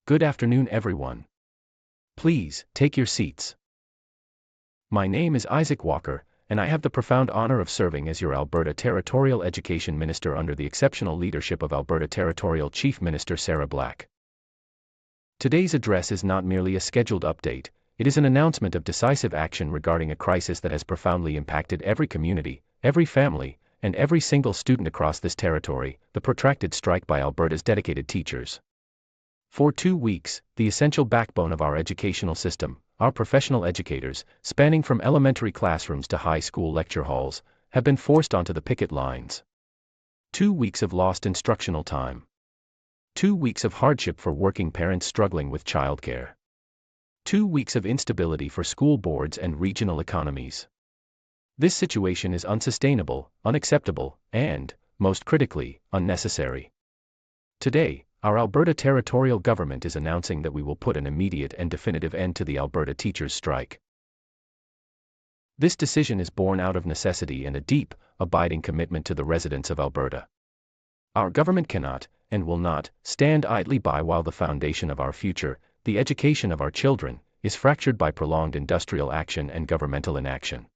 Good afternoon, everyone. Please, take your seats. My name is Isaac Walker, and I have the profound honor of serving as your Alberta Territorial Education Minister under the exceptional leadership of Alberta Territorial Chief Minister Sarah Black. Today's address is not merely a scheduled update, it is an announcement of decisive action regarding a crisis that has profoundly impacted every community, every family, and every single student across this territory, the protracted strike by Alberta's dedicated teachers. For 2 weeks, the essential backbone of our educational system, our professional educators, spanning from elementary classrooms to high school lecture halls, have been forced onto the picket lines. 2 weeks of lost instructional time. 2 weeks of hardship for working parents struggling with childcare. 2 weeks of instability for school boards and regional economies. This situation is unsustainable, unacceptable, and, most critically, unnecessary. Today, our Alberta Territorial Government is announcing that we will put an immediate and definitive end to the Alberta teachers' strike. This decision is born out of necessity and a deep, abiding commitment to the residents of Alberta. Our government cannot, and will not, stand idly by while the foundation of our future, the education of our children, is fractured by prolonged industrial action and governmental inaction.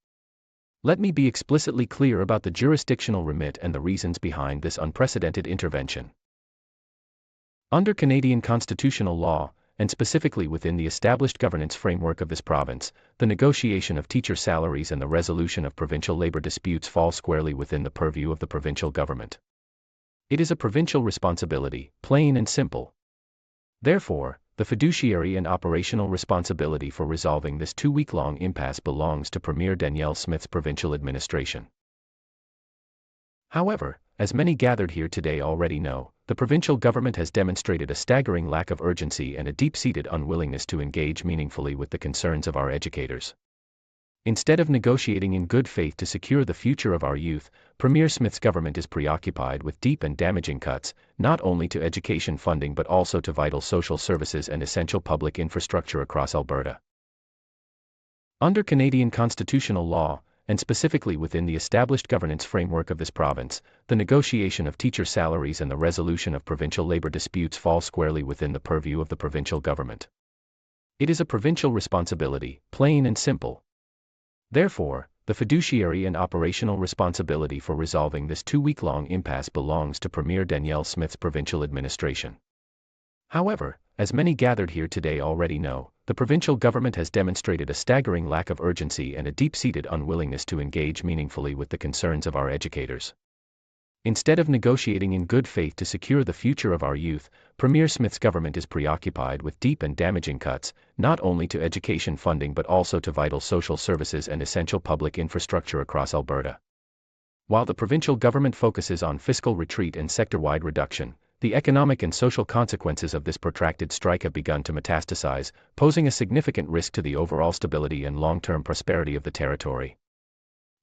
Let me be explicitly clear about the jurisdictional remit and the reasons behind this unprecedented intervention. Under Canadian constitutional law, and specifically within the established governance framework of this province, the negotiation of teacher salaries and the resolution of provincial labour disputes fall squarely within the purview of the provincial government. It is a provincial responsibility, plain and simple. Therefore, the fiduciary and operational responsibility for resolving this 2-week-long impasse belongs to Premier Danielle Smith's provincial administration. However, as many gathered here today already know, the provincial government has demonstrated a staggering lack of urgency and a deep-seated unwillingness to engage meaningfully with the concerns of our educators. Instead of negotiating in good faith to secure the future of our youth, Premier Smith's government is preoccupied with deep and damaging cuts, not only to education funding but also to vital social services and essential public infrastructure across Alberta. Under Canadian constitutional law, and specifically within the established governance framework of this province, the negotiation of teacher salaries and the resolution of provincial labour disputes fall squarely within the purview of the provincial government. It is a provincial responsibility, plain and simple. Therefore, the fiduciary and operational responsibility for resolving this 2-week-long impasse belongs to Premier Danielle Smith's provincial administration. However, as many gathered here today already know, the provincial government has demonstrated a staggering lack of urgency and a deep-seated unwillingness to engage meaningfully with the concerns of our educators. Instead of negotiating in good faith to secure the future of our youth, Premier Smith's government is preoccupied with deep and damaging cuts, not only to education funding but also to vital social services and essential public infrastructure across Alberta. While the provincial government focuses on fiscal retreat and sector-wide reduction, the economic and social consequences of this protracted strike have begun to metastasize, posing a significant risk to the overall stability and long-term prosperity of the territory.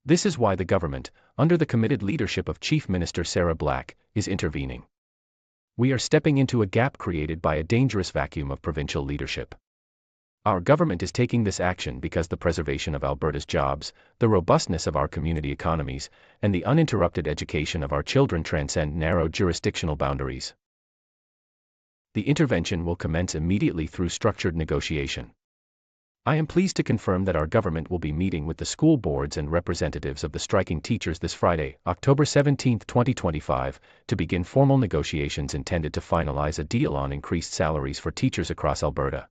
This is why the government, under the committed leadership of Chief Minister Sarah Black, is intervening. We are stepping into a gap created by a dangerous vacuum of provincial leadership. Our government is taking this action because the preservation of Alberta's jobs, the robustness of our community economies, and the uninterrupted education of our children transcend narrow jurisdictional boundaries. The intervention will commence immediately through structured negotiation. I am pleased to confirm that our government will be meeting with the school boards and representatives of the striking teachers this Friday, October 17, 2025, to begin formal negotiations intended to finalize a deal on increased salaries for teachers across Alberta.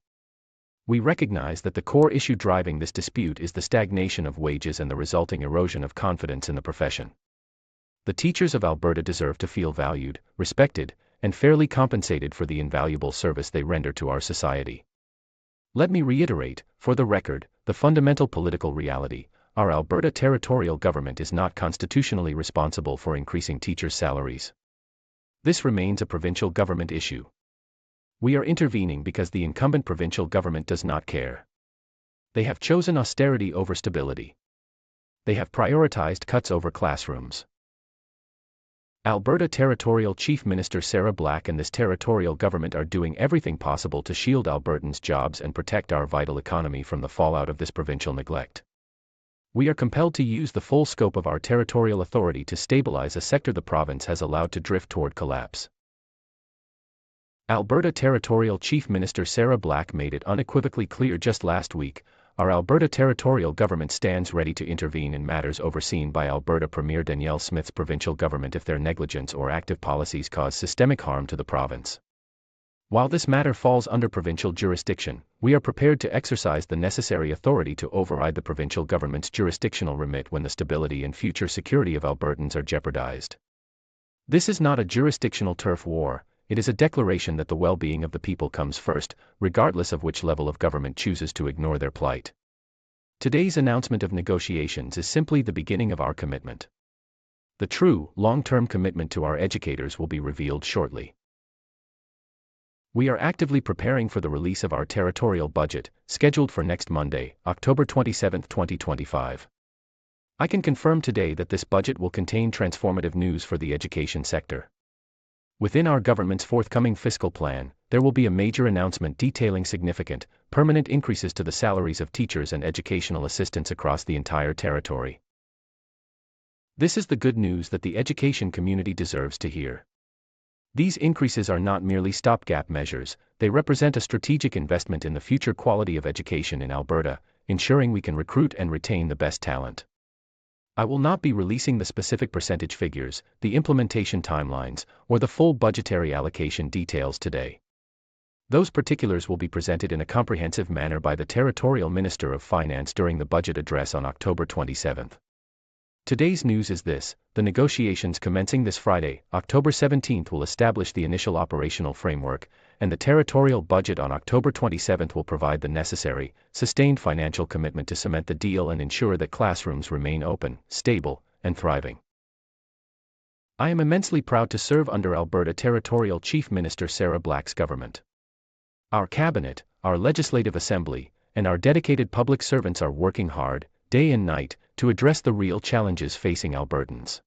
We recognize that the core issue driving this dispute is the stagnation of wages and the resulting erosion of confidence in the profession. The teachers of Alberta deserve to feel valued, respected, and fairly compensated for the invaluable service they render to our society. Let me reiterate, for the record, the fundamental political reality: our Alberta Territorial Government is not constitutionally responsible for increasing teachers' salaries. This remains a provincial government issue. We are intervening because the incumbent provincial government does not care. They have chosen austerity over stability. They have prioritized cuts over classrooms. Alberta Territorial Chief Minister Sarah Black and this territorial government are doing everything possible to shield Albertans' jobs and protect our vital economy from the fallout of this provincial neglect. We are compelled to use the full scope of our territorial authority to stabilize a sector the province has allowed to drift toward collapse. Alberta Territorial Chief Minister Sarah Black made it unequivocally clear just last week, our Alberta Territorial government stands ready to intervene in matters overseen by Alberta Premier Danielle Smith's provincial government if their negligence or active policies cause systemic harm to the province. While this matter falls under provincial jurisdiction, we are prepared to exercise the necessary authority to override the provincial government's jurisdictional remit when the stability and future security of Albertans are jeopardized. This is not a jurisdictional turf war, it is a declaration that the well-being of the people comes first, regardless of which level of government chooses to ignore their plight. Today's announcement of negotiations is simply the beginning of our commitment. The true, long-term commitment to our educators will be revealed shortly. We are actively preparing for the release of our territorial budget, scheduled for next Monday, October 27, 2025. I can confirm today that this budget will contain transformative news for the education sector. Within our government's forthcoming fiscal plan, there will be a major announcement detailing significant, permanent increases to the salaries of teachers and educational assistants across the entire territory. This is the good news that the education community deserves to hear. These increases are not merely stopgap measures, they represent a strategic investment in the future quality of education in Alberta, ensuring we can recruit and retain the best talent. I will not be releasing the specific percentage figures, the implementation timelines, or the full budgetary allocation details today. Those particulars will be presented in a comprehensive manner by the Territorial Minister of Finance during the budget address on October 27. Today's news is this: the negotiations commencing this Friday, October 17, will establish the initial operational framework, and the territorial budget on October 27 will provide the necessary, sustained financial commitment to cement the deal and ensure that classrooms remain open, stable, and thriving. I am immensely proud to serve under Alberta Territorial Chief Minister Sarah Black's government. Our cabinet, our legislative assembly, and our dedicated public servants are working hard, day and night, to address the real challenges facing Albertans.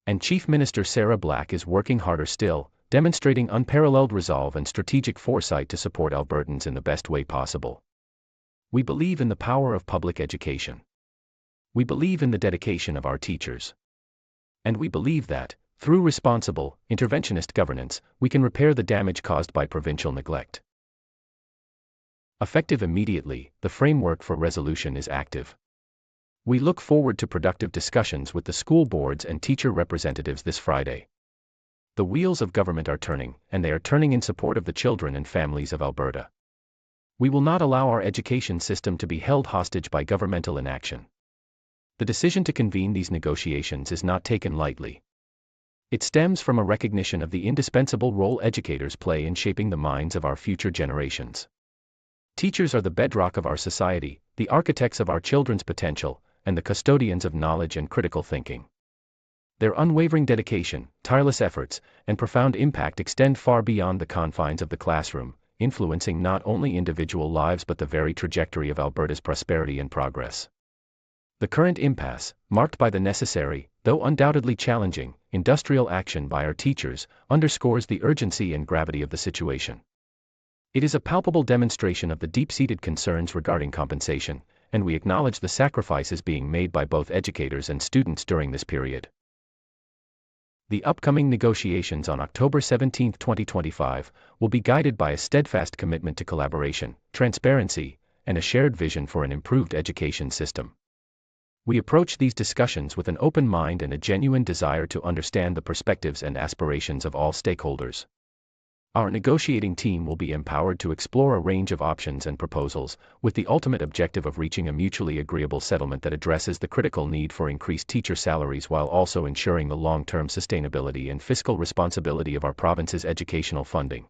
And Chief Minister Sarah Black is working harder still, demonstrating unparalleled resolve and strategic foresight to support Albertans in the best way possible. We believe in the power of public education. We believe in the dedication of our teachers. And we believe that, through responsible, interventionist governance, we can repair the damage caused by provincial neglect. Effective immediately, the framework for resolution is active. We look forward to productive discussions with the school boards and teacher representatives this Friday. The wheels of government are turning, and they are turning in support of the children and families of Alberta. We will not allow our education system to be held hostage by governmental inaction. The decision to convene these negotiations is not taken lightly. It stems from a recognition of the indispensable role educators play in shaping the minds of our future generations. Teachers are the bedrock of our society, the architects of our children's potential, and the custodians of knowledge and critical thinking. Their unwavering dedication, tireless efforts, and profound impact extend far beyond the confines of the classroom, influencing not only individual lives but the very trajectory of Alberta's prosperity and progress. The current impasse, marked by the necessary, though undoubtedly challenging, industrial action by our teachers, underscores the urgency and gravity of the situation. It is a palpable demonstration of the deep-seated concerns regarding compensation, and we acknowledge the sacrifices being made by both educators and students during this period. The upcoming negotiations on October 17, 2025, will be guided by a steadfast commitment to collaboration, transparency, and a shared vision for an improved education system. We approach these discussions with an open mind and a genuine desire to understand the perspectives and aspirations of all stakeholders. Our negotiating team will be empowered to explore a range of options and proposals, with the ultimate objective of reaching a mutually agreeable settlement that addresses the critical need for increased teacher salaries while also ensuring the long-term sustainability and fiscal responsibility of our province's educational funding.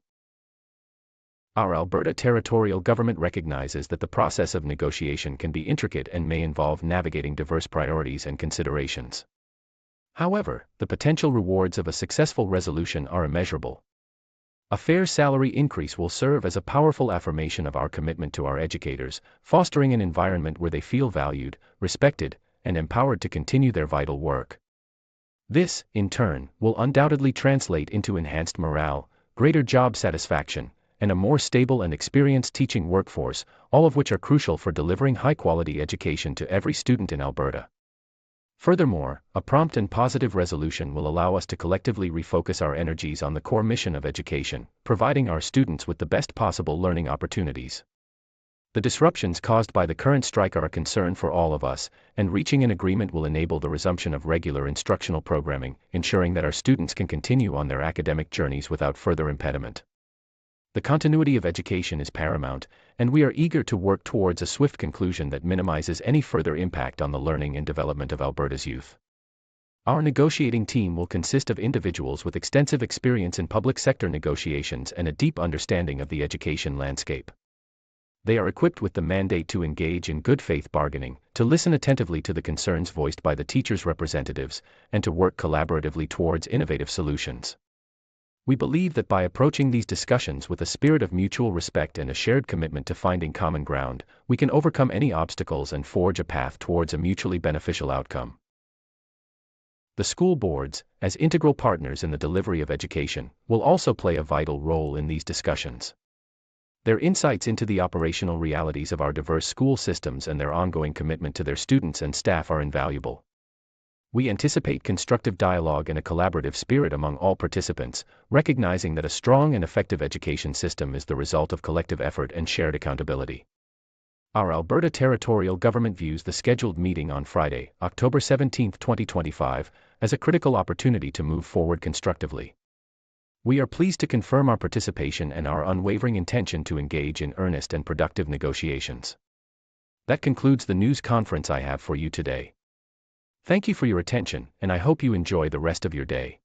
Our Alberta Territorial Government recognizes that the process of negotiation can be intricate and may involve navigating diverse priorities and considerations. However, the potential rewards of a successful resolution are immeasurable. A fair salary increase will serve as a powerful affirmation of our commitment to our educators, fostering an environment where they feel valued, respected, and empowered to continue their vital work. This, in turn, will undoubtedly translate into enhanced morale, greater job satisfaction, and a more stable and experienced teaching workforce, all of which are crucial for delivering high-quality education to every student in Alberta. Furthermore, a prompt and positive resolution will allow us to collectively refocus our energies on the core mission of education, providing our students with the best possible learning opportunities. The disruptions caused by the current strike are a concern for all of us, and reaching an agreement will enable the resumption of regular instructional programming, ensuring that our students can continue on their academic journeys without further impediment. The continuity of education is paramount, and we are eager to work towards a swift conclusion that minimizes any further impact on the learning and development of Alberta's youth. Our negotiating team will consist of individuals with extensive experience in public sector negotiations and a deep understanding of the education landscape. They are equipped with the mandate to engage in good faith bargaining, to listen attentively to the concerns voiced by the teachers' representatives, and to work collaboratively towards innovative solutions. We believe that by approaching these discussions with a spirit of mutual respect and a shared commitment to finding common ground, we can overcome any obstacles and forge a path towards a mutually beneficial outcome. The school boards, as integral partners in the delivery of education, will also play a vital role in these discussions. Their insights into the operational realities of our diverse school systems and their ongoing commitment to their students and staff are invaluable. We anticipate constructive dialogue and a collaborative spirit among all participants, recognizing that a strong and effective education system is the result of collective effort and shared accountability. Our Alberta Territorial Government views the scheduled meeting on Friday, October 17, 2025, as a critical opportunity to move forward constructively. We are pleased to confirm our participation and our unwavering intention to engage in earnest and productive negotiations. That concludes the news conference I have for you today. Thank you for your attention, and I hope you enjoy the rest of your day.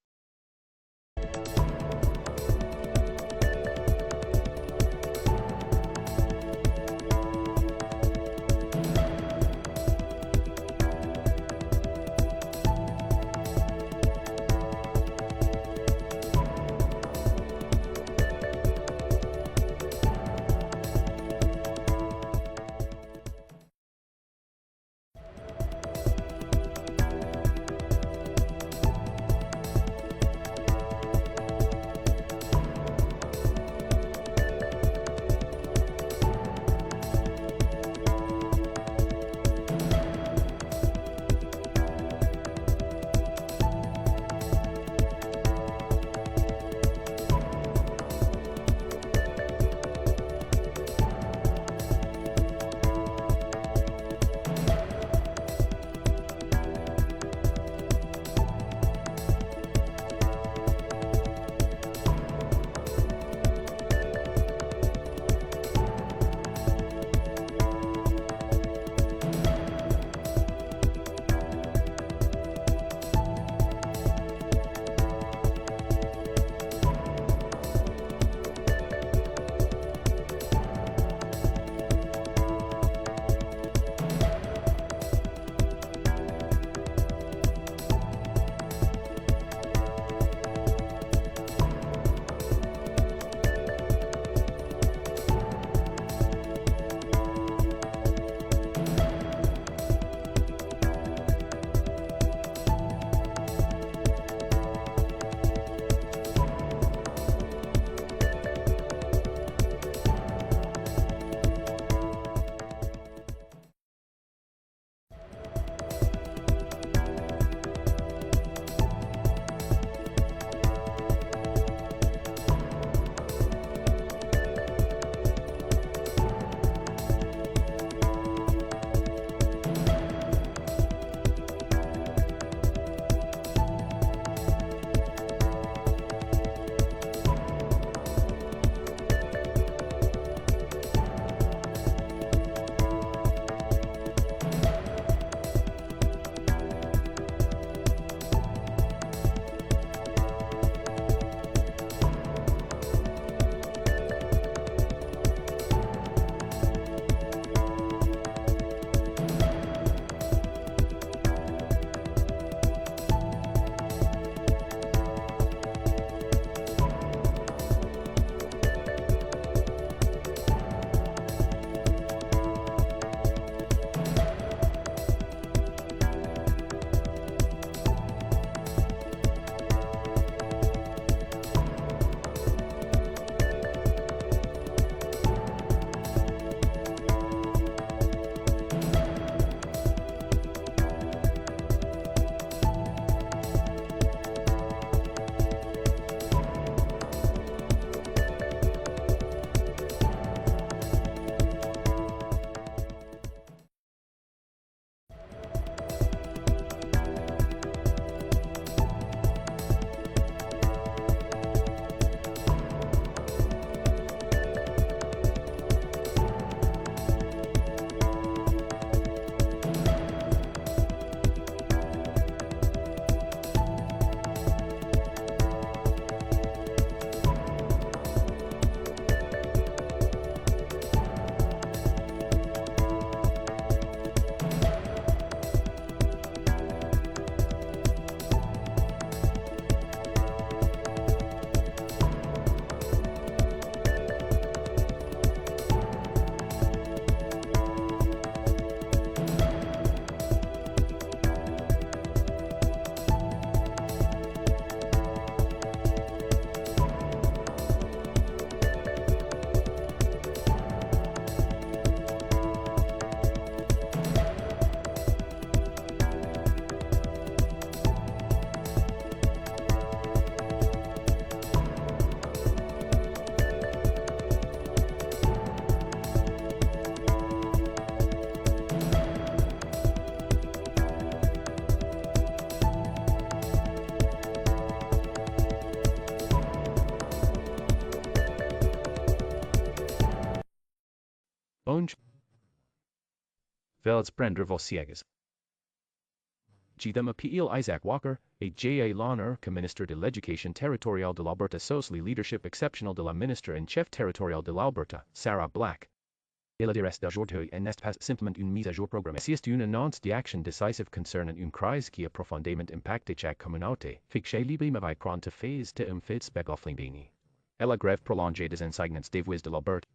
Onge Velds prendre vos ciegas. Gidem appeal Isaac Walker, a J.A. Lawner, Minister de l'Éducation Territorial de l'Alberta Socially Leadership Exceptional de la Ministre en Chef Territorial de l'Alberta, Sarah Black. Il reste d'aujourd'hui et n'est pas simplement une mise à jour programmée. C'est une annonce d'action décisive concernant une crise qui a profondément impacté chaque communauté, fixée libre avec grande phase de fait spécifique. Et la grève prolongée des enseignants des voies de l'Alberta.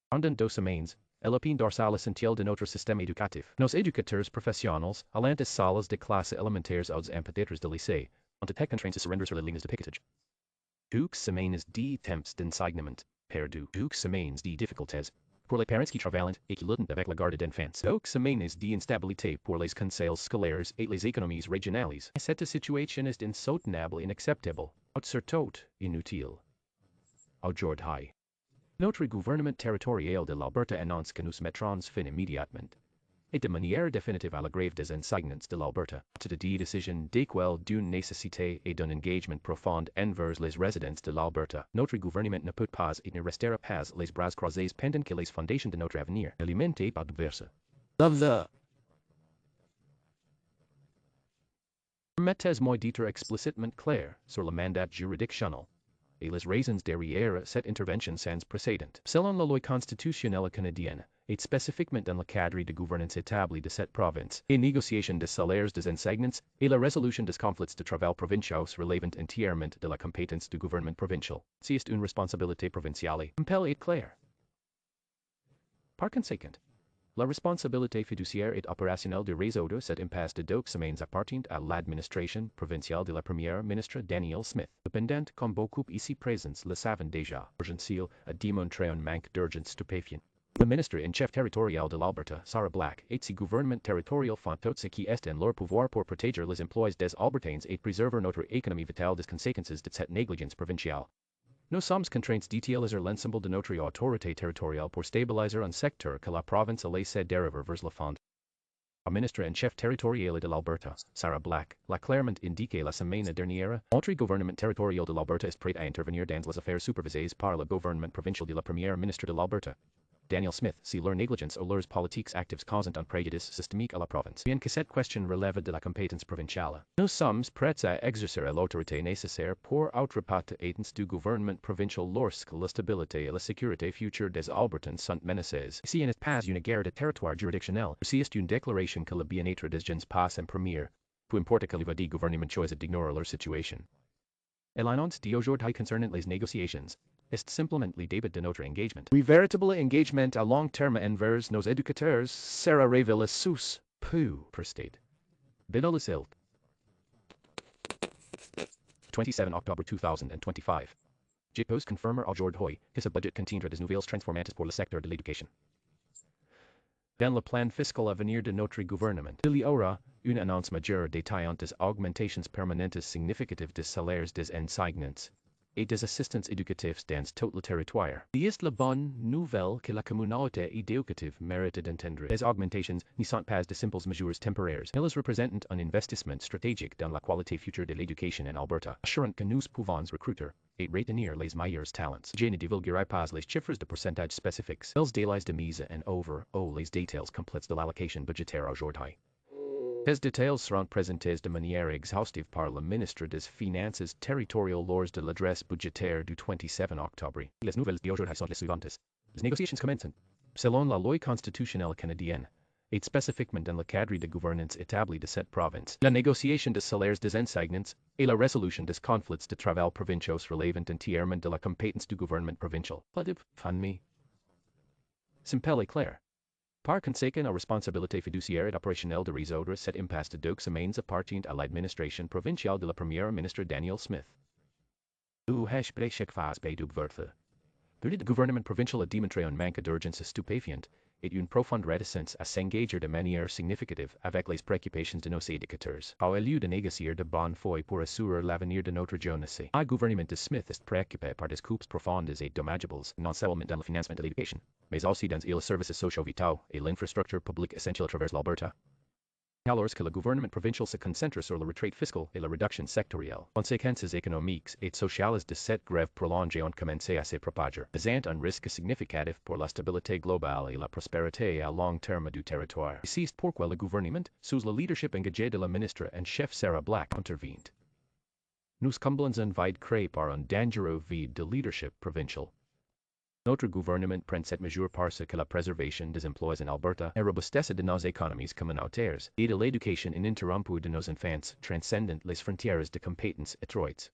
Pendant 2 semaines, elle a pin dorsal essentiel de notre système éducatif. Nos éducateurs professionnels, allant des salles de classe élémentaires aux amphitheatres de lycée, ont été contraints de se rendre sur les lignes de piquetage. 2 semaines de temps d'enseignement, perdu. 2 semaines de difficultés. Pour les parents qui travaillent et qui luttent avec la garde d'enfants. 2 semaines d'instabilité pour les conseils scolaires et les économies régionales. Cette situation est insoutenable et inacceptable, surtout inutile. Aujourd'hui, notre gouvernement territorial de l'Alberta annonce que nous mettrons fin immédiatement, et de manière définitive à la grève des enseignants de l'Alberta, de décision d'équelle d'une nécessité et d'un engagement profond envers les résidents de l'Alberta. Notre gouvernement ne peut pas et ne restera pas les bras croisés pendant que les fondations de notre avenir alimentent par diverses. Permettez-moi d'être explicitement clair sur le mandat juridictionnel et les raisons derrière cette intervention sans précédent. Selon la loi constitutionnelle canadienne, et spécifiquement dans le cadre de gouvernance établie de cette province, et négociation des salaires des enseignants, et la résolution des conflits de travail provinciaux relevant entièrement de la compétence du gouvernement provincial, c'est une responsabilité provinciale. Compel et clair. Par conséquent, la responsabilité fiduciaire et opérationnelle de résoudre cette impasse de 2 semaines appartient à l'administration provinciale de la première ministre Danielle Smith. Cependant, comme beaucoup ici présents le savent déjà, urgentiel a démontré un manque d'urgence stupéfiant. Le ministre en chef territorial de l'Alberta, Sarah Black, et ses gouvernements territoriaux font tout ce qui est en leur pouvoir pour protéger les emplois des Albertains et préserver notre économie vitale des conséquences de cette négligence provinciale. Nous sommes contraints d'utiliser l'ensemble de notre autorité territoriale pour stabiliser un secteur que la province a laissé dériver vers le fond. Le ministre en chef territorial de l'Alberta, Sarah Black, l'a clairement indiqué la semaine dernière. Notre gouvernement territorial de l'Alberta est prêt à intervenir dans les affaires supervisées par le gouvernement provincial de la première ministre de l'Alberta, Danielle Smith, si leur négligence ou leurs politiques actives causent un préjudice systémique à la province. Bien que cette question relève de la compétence provinciale, nous sommes prêts à exercer l'autorité nécessaire pour outrepasser agents du gouvernement provincial lorsque la stabilité et la sécurité future des Albertains sont menacées. Si n'est pas une guerre de territoire juridictionnel, si est une déclaration que le bien-être des gens passe en premier, peu importe que le gouvernement choisisse d'ignorer leur situation. Et l'annonce d'aujourd'hui concernant les négociations est simplement le début de notre engagement. Oui, véritable engagement à long terme envers nos éducateurs sera révélé sous peu prestate. Bidon le 27 octobre 2025. Je pose confirmer aujourd'hui que ce budget contiendra des nouvelles transformantes pour le secteur de l'éducation. Dans le plan fiscal à venir de notre gouvernement, il y aura une annonce majeure détaillant des augmentations permanentes significatives des salaires des enseignants et des assistants éducatifs dans tout le territoire. C'est la bonne nouvelle que la communauté éducative mérite d'entendre. Les augmentations ne sont pas de simples mesures temporaires. Elles représentent un investissement stratégique dans la qualité future de l'éducation en Alberta, assurant que nous pouvons recruter et retenir les meilleurs talents. Je ne divulguerai pas les chiffres de pourcentage spécifiques. Ils délais de mise en œuvre ou les détails complets de l'allocation budgétaire aujourd'hui. Ces détails seront présentés de manière exhaustive par le ministre des Finances territoriales lors de l'adresse budgétaire du 27 octobre. Les nouvelles d'aujourd'hui sont les suivantes. Les négociations commencent. Selon la loi constitutionnelle canadienne, et spécifiquement dans le cadre de gouvernance établie de cette province, la négociation des salaires des enseignants et la résolution des conflits de travail provinciaux relevant entièrement de la compétence du gouvernement provincial. Simple et clair. Par conséquent, la responsabilité fiduciaire et opérationnelle de résoudre cette impasse de 2 semaines appartient à l'administration provinciale de la première ministre Danielle Smith. Chaque phase du le gouvernement provincial a démontré un manque d'urgence stupéfiante et une profonde réticence à s'engager de manière significative avec les préoccupations de nos éducateurs. Au lieu de négocier de bonne foi pour assurer l'avenir de notre jeunesse, le gouvernement de Smith est préoccupé par des coupes profondes et dommageables, non seulement dans le financement de l'éducation, mais aussi dans les services sociaux vitaux et l'infrastructure publique essentielle à travers l'Alberta. Alors que le gouvernement provincial se concentre sur le retrait fiscal et la réduction sectorielle. Conséquences économiques et sociales de cette grève prolongée ont commencé à se propager, pesant un risque significatif pour la stabilité globale et la prospérité à long terme du territoire. C'est pourquoi le gouvernement, sous le leadership engagé de la ministre en chef Sarah Black, intervient. Nous comblons un vide créé par un dangereux vide de leadership provincial. Notre gouvernement prend cette mesure parce que la préservation des emplois en Alberta et robustesse de nos économies communautaires et de l'éducation ininterrompue de nos enfants transcendent les frontières de compétences étroites.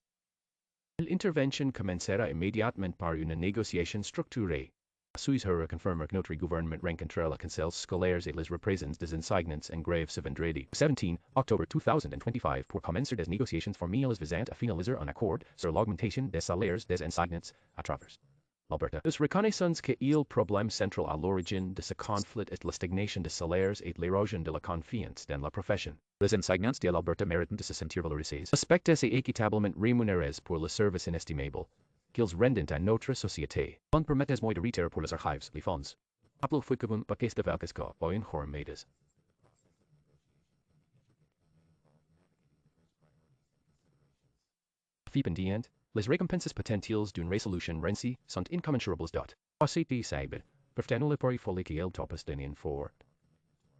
L'intervention commencera immédiatement par une négociation structurée. Suis-je confirmer que notre gouvernement rencontrera les conseils scolaires et les représentants des enseignants en grève ce vendredi 17 octobre 2025 pour commencer des négociations formelles visant à finaliser un accord sur l'augmentation des salaires des enseignants à travers Alberta. Nous reconnaissons que le problème central à l'origine de ce conflit est la stagnation des salaires et l'érosion de la confiance dans la profession. Les enseignants de l'Alberta méritent de se sentir valorisés, respectés et équitablement rémunérés pour le service inestimable qu'ils rendent à notre société. Permettez-moi de réitérer pour les archives, les fonds. Appelez fui que vous paquets de valkesca ou une hormedes. Fipendient. Les récompenses potentielles d'une résolution renci sont incommensurables. ACT cyber, pertenant le portfolio que el topas d'un fort.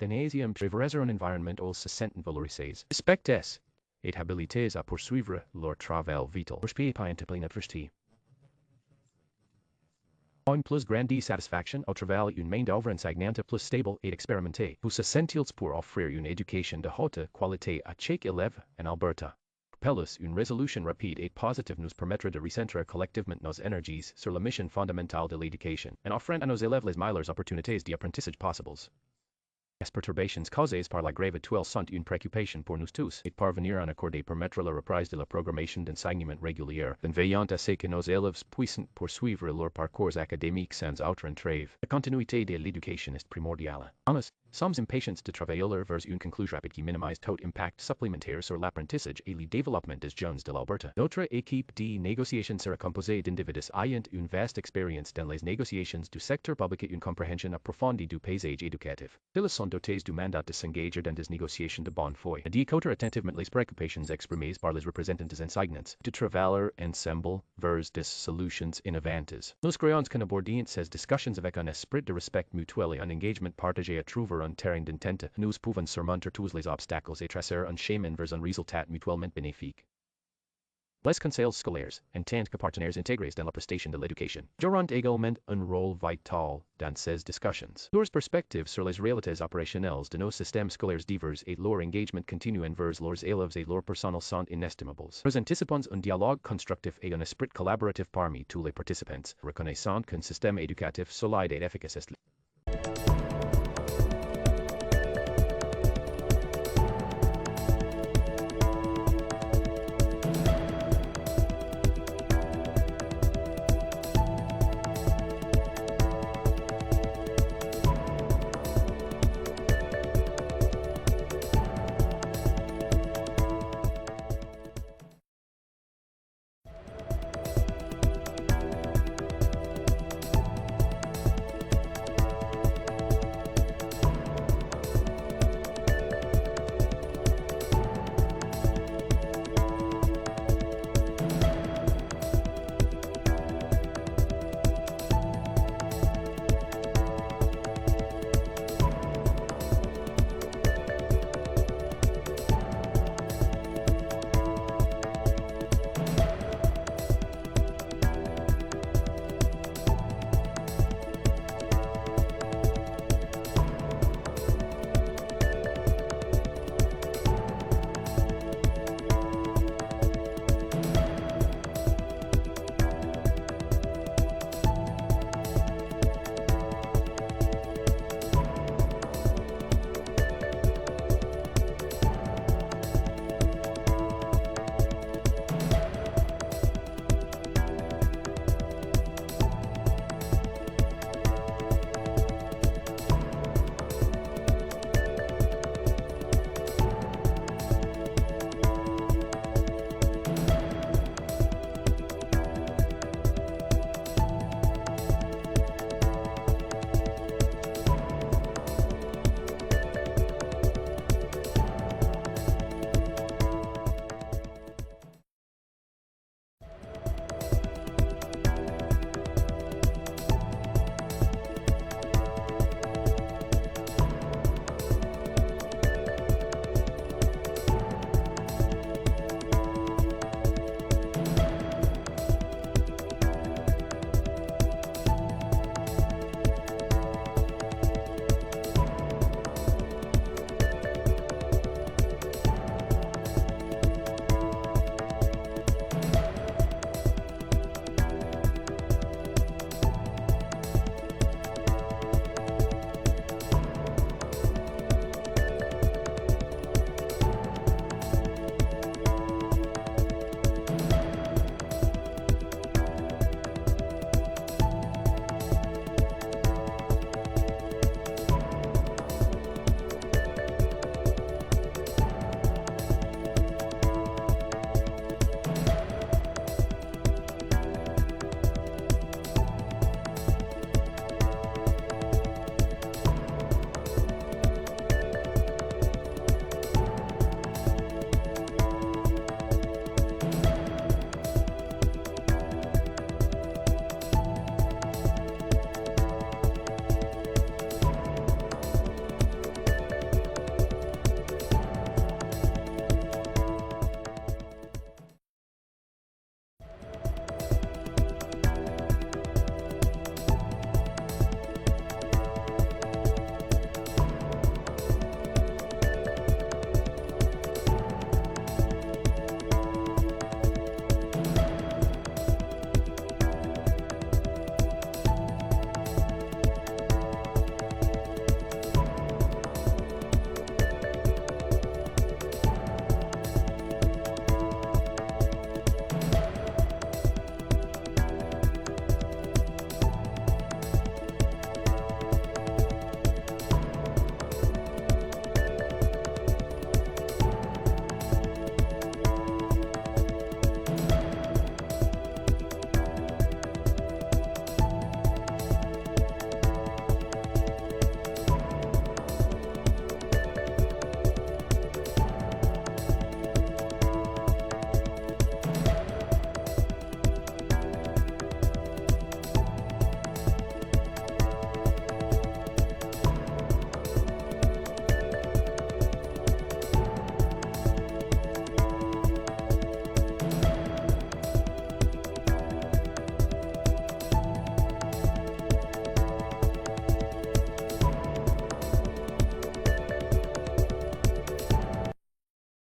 Denesium privilégier un environnement où se sentent valorisés. Respectés et habilités à poursuivre leur travail vital. Respect pas intipline adversité. Une plus grande satisfaction au travail une main d'œuvre enseignante plus stable et expérimentée. Vous se sentez pour offrir une éducation de haute qualité à chaque élève en Alberta. Plus, une résolution rapide et positive nous permettra de recentrer collectivement nos énergies sur la mission fondamentale de l'éducation, en offrant à nos élèves les meilleures opportunités d'apprentissage possibles. Les perturbations causées par la grève actuelle sont une préoccupation pour nous tous, et parvenir à un accord permettra la reprise de la programmation d'enseignement régulière, en veillant à ce que nos élèves puissent poursuivre leur parcours académique sans autre entrave. La continuité de l'éducation est primordiale. Nous sommes impatients de travailler vers une conclusion rapide qui minimise tout impact supplémentaire sur l'apprentissage et le développement des jeunes de l'Alberta. Notre équipe de négociation sera composée d'individus ayant une vaste expérience dans les négociations du secteur public et une compréhension approfondie du paysage éducatif. Ils sont dotés du mandat de s'engager dans des négociations de bonne foi et d'écouter attentivement les préoccupations exprimées par les représentants des enseignants, de travailler ensemble vers des solutions innovantes. Nous croyons qu'en abordant ces discussions avec un esprit de respect mutuel et un engagement partagé à trouver un terrain d'entente, nous pouvons surmonter tous les obstacles et tracer un chemin vers un résultat mutuellement bénéfique. Les conseils scolaires, en tant que partenaires intégrés dans la prestation de l'éducation, joueront également un rôle vital dans ces discussions. Leurs perspectives sur les réalités opérationnelles de nos systèmes scolaires divers et leur engagement continu envers leurs élèves et leur personnel sont inestimables. Nous anticipons un dialogue constructif et un esprit collaboratif parmi tous les participants, reconnaissant qu'un système éducatif solide et efficace est